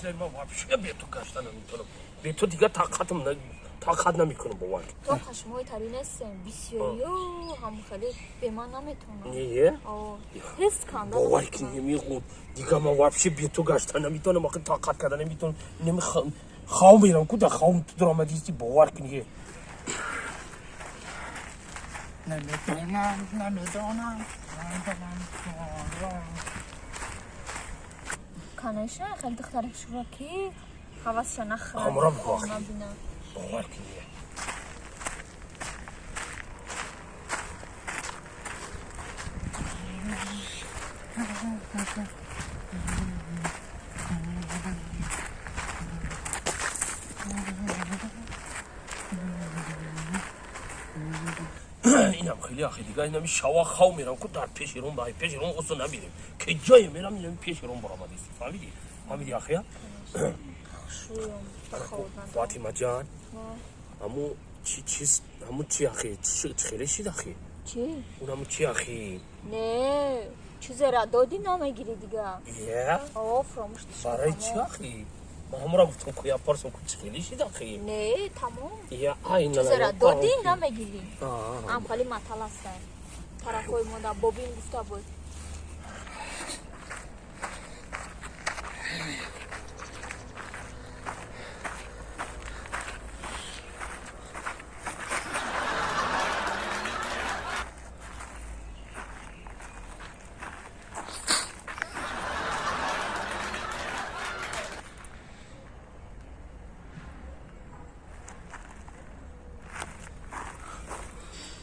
میشنه ما واپشه به تو گشتن نمیتونم به تو دیگه طاقت نمیکنم باور تو خشمای تری نیستم بسیاری هم خیلی به من نمیتونم نیه؟ حس کن باور که نمیخوام دیگه ما واپشه به تو گشتن نمیتونم آخه طاقت کردن نمیتونم نمیخوام خواب میرم کجا خواب تو درآمدیستی باور کنی نمیدونم کنشه خیلی دخترش رو کی حواسش نخره امرم واقعی باور کنی اینم خیلی آخه دیگه اینم شوا خواه میرم که در پیش روم باید پیش روم اصلا نمیریم که جای میرم اینم پیش روم برآمدیستی فهمیدی آخه فاطمه جان همون چی آخه خیلی شید آخه چی؟ اونم چی آخه نه چیز را دادی نمیگیری دیگه یه؟ فراموش برای چی آخه ما همراه گفتم که یا پرسم که خیلی شید آخه نه تمام یا این چیز را دادی نمیگیری هم خیلی مطل هستن طرفای ما در بابین گفته بود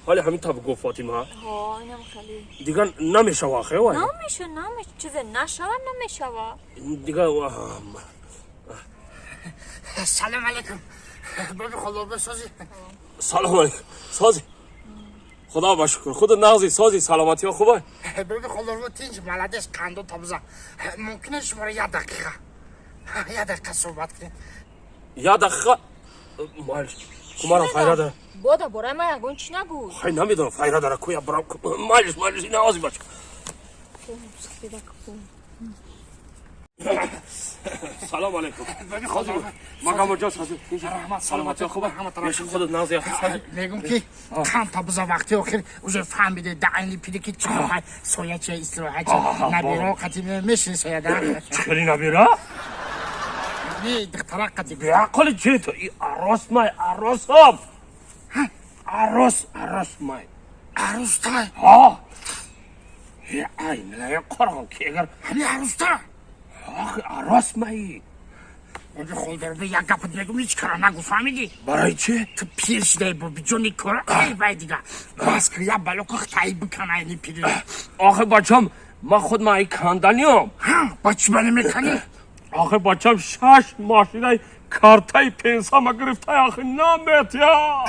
حالا همین تا بگو فاطمه ها اینم خیلی دیگه نمیشه واقعه وای نمیشه چیز نشوه نمیشوه دیگه سلام علیکم ببین خدا بسازی سلام علیکم سازی خدا باشکر خود نازی سازی سلامتی ها خوبه ببین خدا رو تینج ملدش قندو تابزه ممکنه شما رو 1 دقیقه صحبت کنیم 1 دقیقه مالش کمارم فایده داره بادا برای ما یگون چی نگو خیلی نمیدونم فایده داره کویا برام مالش این آزی باشه سلام علیکم مقام جا سازی سلامتی ها خوبه بیشون خودت نازی ها میگم که قند تابزه وقتی آخر اوزه فهمیده دعینی پیده که چه بخواه سویه چه استراحه چه نبیره قطعی میشین سویه ده چکری نبیره؟ نه دختره قطعی بیاقل چه تو ای عروس مای عروس هم عروس مای عروس تای ها این لایه قرغم که اگر همی عروس تا آخه عروس مایی بگی خودر به یک گفت بگم هیچ کار نگو فهمیدی برای چه؟ تو پیر شده با بیجونی کار ای باید دیگه بس که یا بلو که خطایی بکنه اینی پیره آخه بچم ما خود مایی کندنیم با چی بله میکنی؟ آخه بچم 6 ماشینای کارتای پنسا ما گرفته آخه نمیتیا